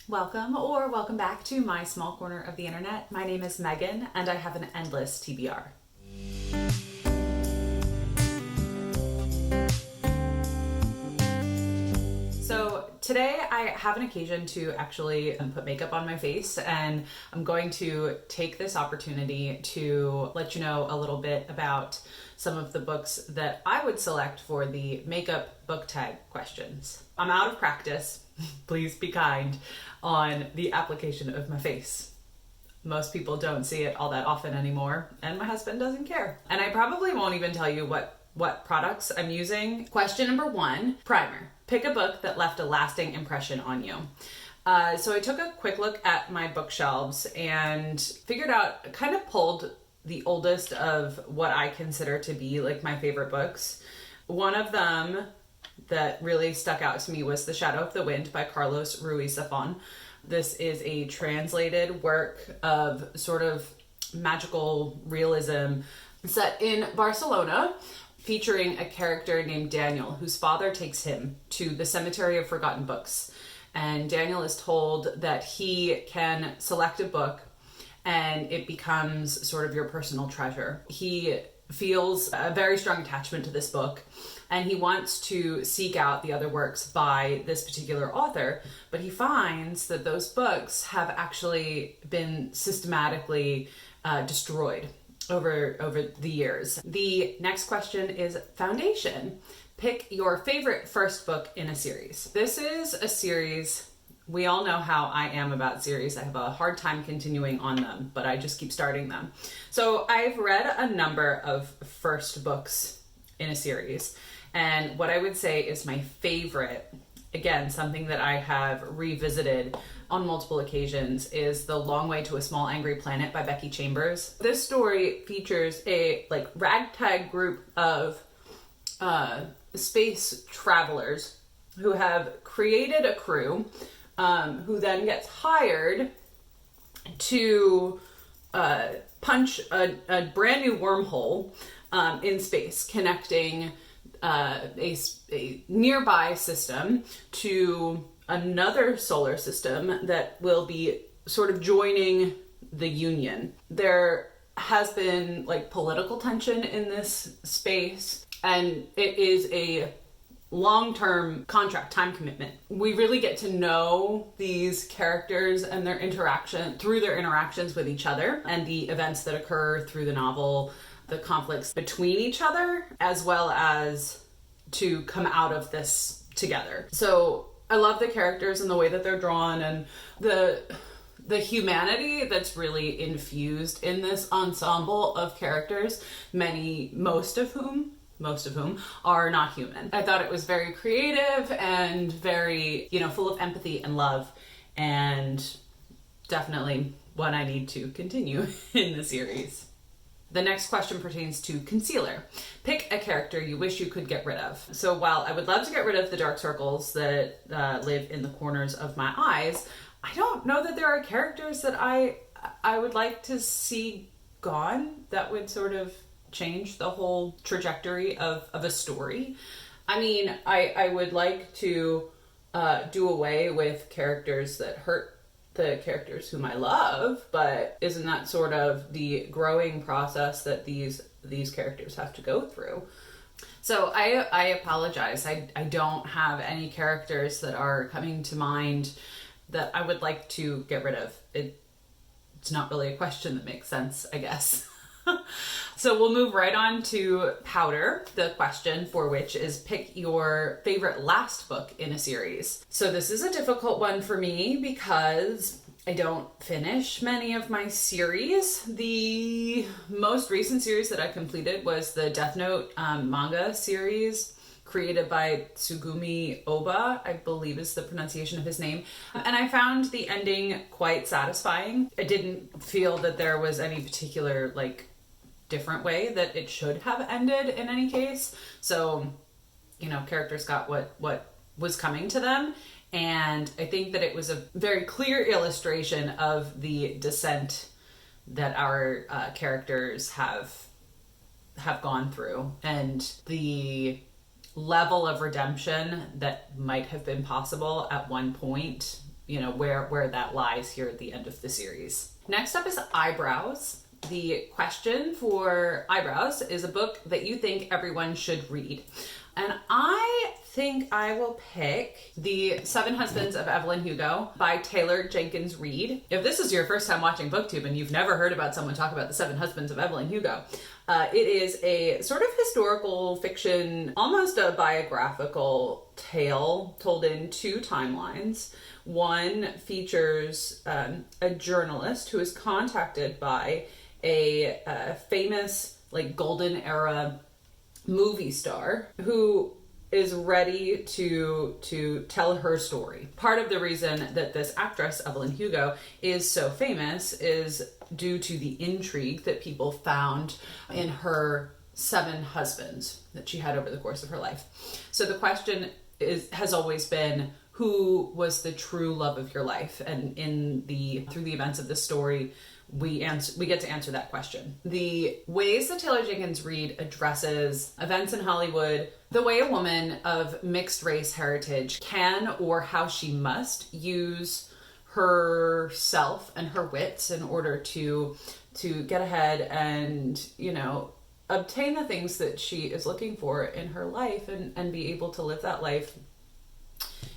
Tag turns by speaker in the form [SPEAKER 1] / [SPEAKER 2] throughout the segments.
[SPEAKER 1] Welcome or welcome back to my small corner of the internet. My name is Megan and I have an endless TBR. So today I have an occasion to actually put makeup on my face, and I'm going to take this opportunity to let you know a little bit about some of the books that I would select for the makeup book tag questions. I'm out of practice, please be kind, on the application of my face. Most people don't see it all that often anymore, and my husband doesn't care. And I probably won't even tell you what products I'm using. Question number 1, primer. Pick a book that left a lasting impression on you. So I took a quick look at my bookshelves and figured out, kind of pulled the oldest of what I consider to be like my favorite books. One of them that really stuck out to me was The Shadow of the Wind by Carlos Ruiz Zafón. This is a translated work of sort of magical realism set in Barcelona, featuring a character named Daniel, whose father takes him to the Cemetery of Forgotten Books. And Daniel is told that he can select a book and it becomes sort of your personal treasure. He feels a very strong attachment to this book, and he wants to seek out the other works by this particular author, but he finds that those books have actually been systematically destroyed over the years. The next question is foundation. Pick your favorite first book in a series. This is a series. We all know how I am about series. I have a hard time continuing on them, but I just keep starting them. So I've read a number of first books in a series, and what I would say is my favorite, again, something that I have revisited on multiple occasions, is The Long Way to a Small Angry Planet by Becky Chambers. This story features a ragtag group of space travelers who have created a crew who then gets hired to punch a brand new wormhole in space, connecting a nearby system to another solar system that will be sort of joining the Union. There has been political tension in this space, and it is a long-term contract, time commitment. We really get to know these characters and their interactions with each other, and the events that occur through the novel, the conflicts between each other, as well as to come out of this together. So I love the characters and the way that they're drawn, and the humanity that's really infused in this ensemble of characters, most of whom are not human. I thought it was very creative and very, full of empathy and love, and definitely one I need to continue in the series. The next question pertains to concealer. Pick a character you wish you could get rid of. So while I would love to get rid of the dark circles that live in the corners of my eyes, I don't know that there are characters that I would like to see gone that would sort of change the whole trajectory of a story. I mean, I would like to do away with characters that hurt the characters whom I love, but isn't that sort of the growing process that these characters have to go through? So I apologize. I don't have any characters that are coming to mind that I would like to get rid of. It's not really a question that makes sense, I guess. So we'll move right on to powder, the question for which is pick your favorite last book in a series. So this is a difficult one for me because I don't finish many of my series. The most recent series that I completed was the Death Note manga series, created by Tsugumi Oba, I believe is the pronunciation of his name. And I found the ending quite satisfying. I didn't feel that there was any particular different way that it should have ended in any case. So, characters got what was coming to them. And I think that it was a very clear illustration of the descent that our characters have gone through, and the level of redemption that might have been possible at one point you know, where that lies here at the end of the series. Next up is eyebrows. The question for eyebrows is a book that you think everyone should read. And I think I will pick The Seven Husbands of Evelyn Hugo by Taylor Jenkins Reid. If this is your first time watching BookTube and you've never heard about someone talk about The Seven Husbands of Evelyn Hugo, it is a sort of historical fiction, almost a biographical tale told in two timelines. One features a journalist who is contacted by a famous, like, golden era movie star who is ready to tell her story. Part of the reason that this actress, Evelyn Hugo, is so famous is due to the intrigue that people found in her 7 husbands that she had over the course of her life. So the question has always been, who was the true love of your life? And through the events of this story, we get to answer that question. The ways that Taylor Jenkins Reid addresses events in Hollywood, the way a woman of mixed race heritage can, or how she must, use herself and her wits in order to get ahead and, you know, obtain the things that she is looking for in her life and be able to live that life,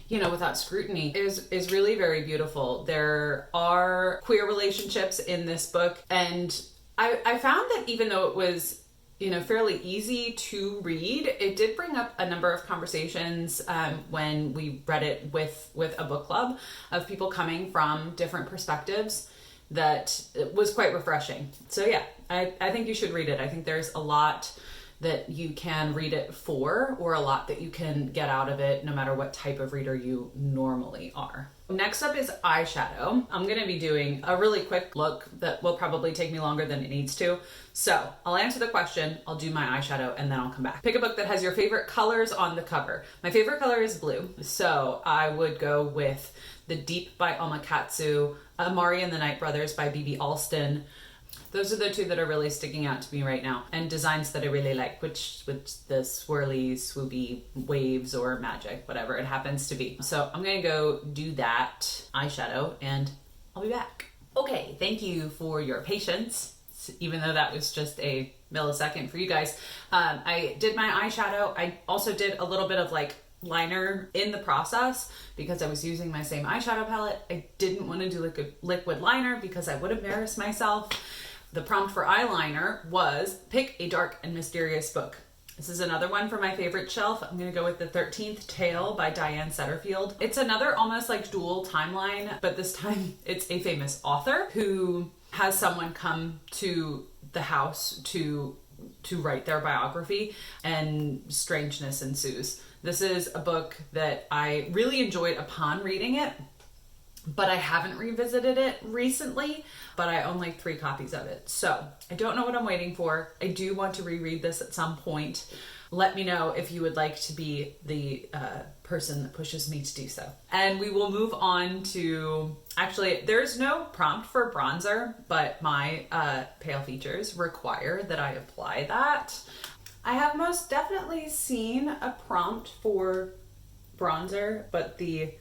[SPEAKER 1] you know, without scrutiny, is really very beautiful. There are queer relationships in this book, and I found that even though it was, you know, fairly easy to read, it did bring up a number of conversations when we read it with a book club of people coming from different perspectives that was quite refreshing. So yeah, I think you should read it. I think there's a lot that you can read it for, or a lot that you can get out of it no matter what type of reader you normally are. Next up is Eyeshadow. I'm gonna be doing a really quick look that will probably take me longer than it needs to. So I'll answer the question, I'll do my eyeshadow, and then I'll come back. Pick a book that has your favorite colors on the cover. My favorite color is blue, so I would go with The Deep by Omakatsu, Amari and the Night Brothers by B.B. Alston. Those are the two that are really sticking out to me right now, and designs that I really like, which the swirly, swoopy waves or magic, whatever it happens to be. So I'm gonna go do that eyeshadow and I'll be back. Okay, thank you for your patience, even though that was just a millisecond for you guys. I did my eyeshadow. I also did a little bit of like liner in the process because I was using my same eyeshadow palette. I didn't want to do liquid liner because I would embarrass myself. The prompt for eyeliner was pick a dark and mysterious book. This is another one for my favorite shelf. I'm gonna go with The 13th Tale by Diane Setterfield. It's another almost like dual timeline, but this time it's a famous author who has someone come to the house to write their biography, and strangeness ensues. This is a book that I really enjoyed upon reading it, but I haven't revisited it recently, but I own like 3 copies of it. So I don't know what I'm waiting for. I do want to reread this at some point. Let me know if you would like to be the person that pushes me to do so. And we will move on to, actually, there's no prompt for bronzer, but my pale features require that I apply that. I have most definitely seen a prompt for bronzer, but the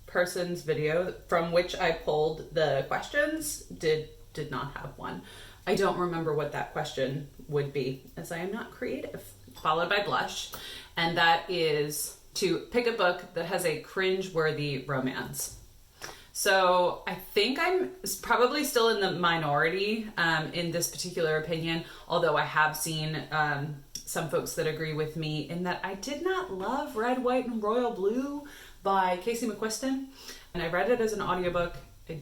[SPEAKER 1] person's video from which I pulled the questions did not have one. I don't remember what that question would be, as I am not creative. Followed by blush, and that is to pick a book that has a cringe-worthy romance. So I think I'm probably still in the minority in this particular opinion, although I have seen some folks that agree with me in that I did not love Red, White, and Royal Blue by Casey McQuiston, and I read it as an audiobook. I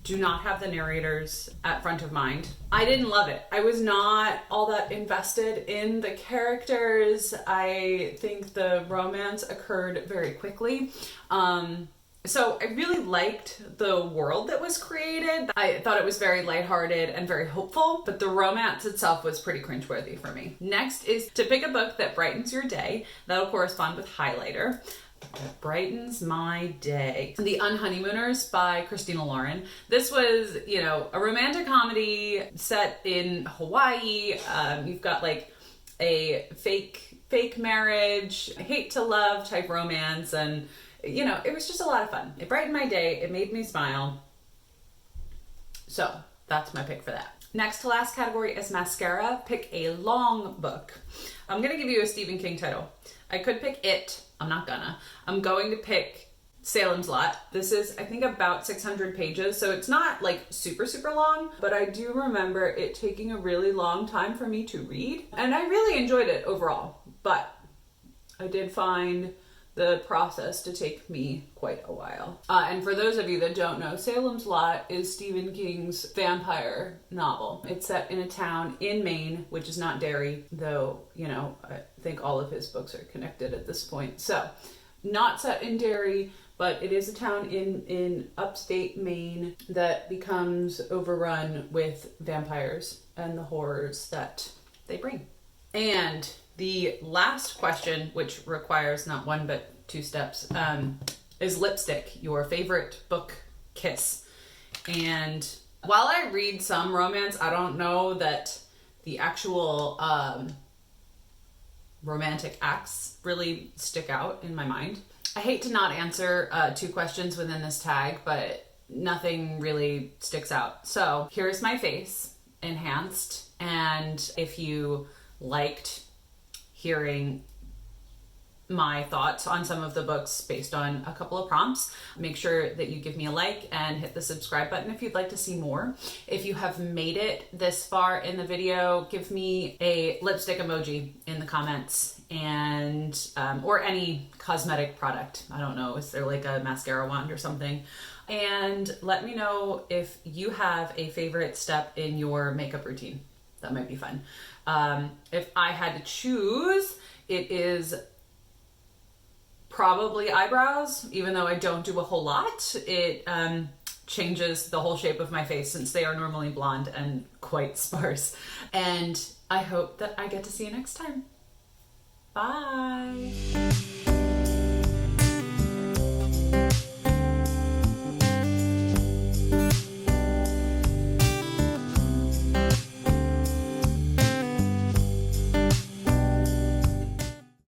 [SPEAKER 1] do not have the narrators at front of mind. I didn't love it. I was not all that invested in the characters. I think the romance occurred very quickly. So I really liked the world that was created. I thought it was very lighthearted and very hopeful, but the romance itself was pretty cringeworthy for me. Next is to pick a book that brightens your day. That'll correspond with highlighter. That brightens my day. The Unhoneymooners by Christina Lauren. This was, you know, a romantic comedy set in Hawaii. You've got like a fake marriage, hate to love type romance, and you know, it was just a lot of fun. It brightened my day. It made me smile. So that's my pick for that. Next to last category is mascara. Pick a long book. I'm gonna give you a Stephen King title. I could pick It. I'm not gonna. I'm going to pick Salem's Lot. This is, I think, about 600 pages, so it's not like super, super long, but I do remember it taking a really long time for me to read, and I really enjoyed it overall, but I did find the process to take me quite a while. And for those of you that don't know, Salem's Lot is Stephen King's vampire novel. It's set in a town in Maine, which is not Derry, though, you know, I think all of his books are connected at this point. So, not set in Derry, but it is a town in upstate Maine that becomes overrun with vampires and the horrors that they bring. And the last question, which requires not one but two steps, is lipstick, your favorite book kiss. And while I read some romance, I don't know that the actual romantic acts really stick out in my mind. I hate to not answer two questions within this tag, but nothing really sticks out. So here's my face, enhanced, and if you liked hearing my thoughts on some of the books based on a couple of prompts, make sure that you give me a like and hit the subscribe button if you'd like to see more. If you have made it this far in the video, give me a lipstick emoji in the comments, and or any cosmetic product. I don't know, is there like a mascara wand or something? And let me know if you have a favorite step in your makeup routine. That might be fun. If I had to choose, it is probably eyebrows, even though I don't do a whole lot. It changes the whole shape of my face since they are normally blonde and quite sparse. And I hope that I get to see you next time. Bye.